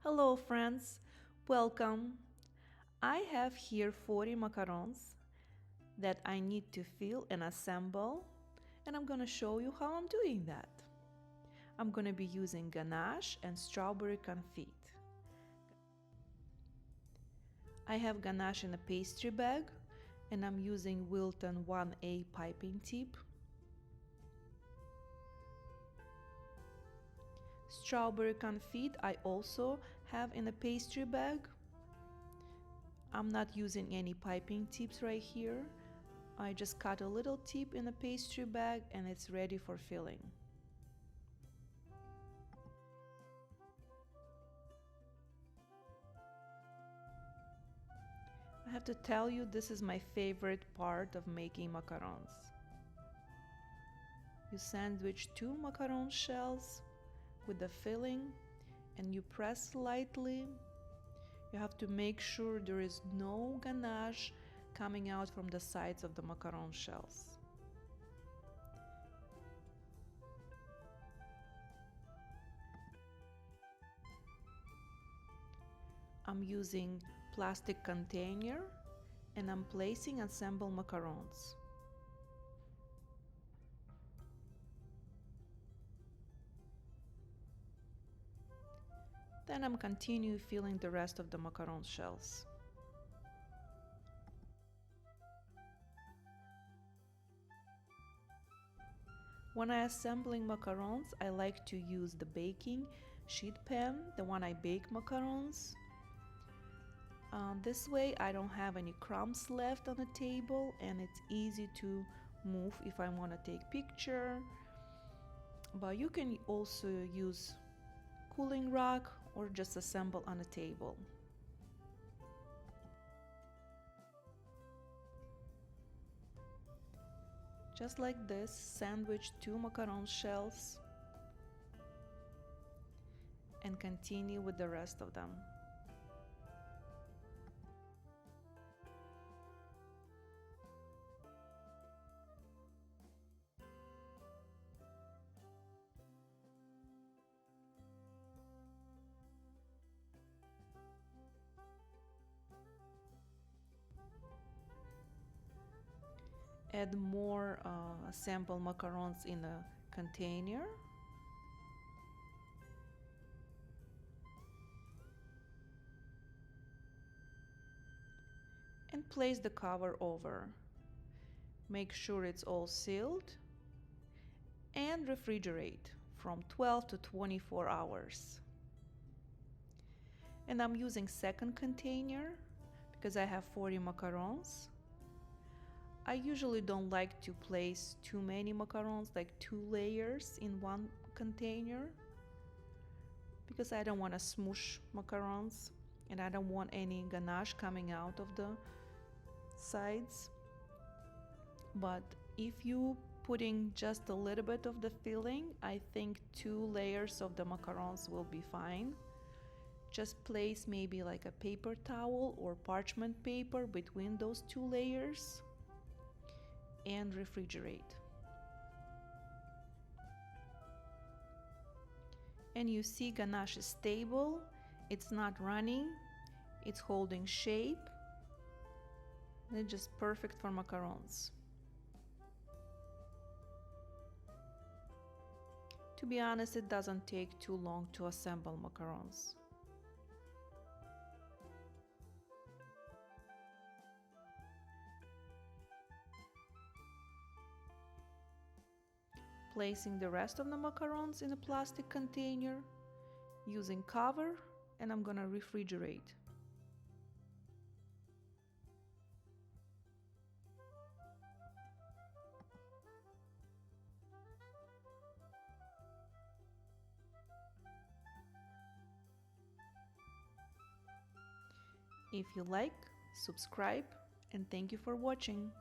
Hello friends, welcome. I have here 40 macarons that I need to fill and assemble, and I'm gonna show you how I'm doing that. I'm gonna be using ganache and strawberry confit. I have ganache in a pastry bag and I'm using Wilton 1A piping tip. Strawberry confit I also have in a pastry bag. I'm not using any piping tips right here. I just cut a little tip in a pastry bag and it's ready for filling. I have to tell you, this is my favorite part of making macarons. You sandwich two macaron shells with the filling and you press lightly. You have to make sure there is no ganache coming out from the sides of the macaron shells. I'm using plastic container and I'm placing assembled macarons. Then I'm continue filling the rest of the macaron shells. When I assembling macarons, I like to use the baking sheet pan, the one I bake macarons. This way I don't have any crumbs left on the table and it's easy to move if I want to take picture. But you can also use cooling rack or just assemble on a table. Just like this, sandwich two macaron shells and continue with the rest of them. Add more sample macarons in a container. And place the cover over. Make sure it's all sealed and refrigerate from 12 to 24 hours. And I'm using second container because I have 40 macarons. I usually don't like to place too many macarons, like 2 layers in one container, because I don't want to smoosh macarons and I don't want any ganache coming out of the sides. But if you putting just a little bit of the filling, I think 2 layers of the macarons will be fine. Just place maybe like a paper towel or parchment paper between those 2 layers and refrigerate. And you see ganache is stable, it's not running, it's holding shape, and it's just perfect for macarons. To be honest, it doesn't take too long to assemble macarons. Placing the rest of the macarons in a plastic container, using cover, and I'm gonna refrigerate. If you like, subscribe, and thank you for watching.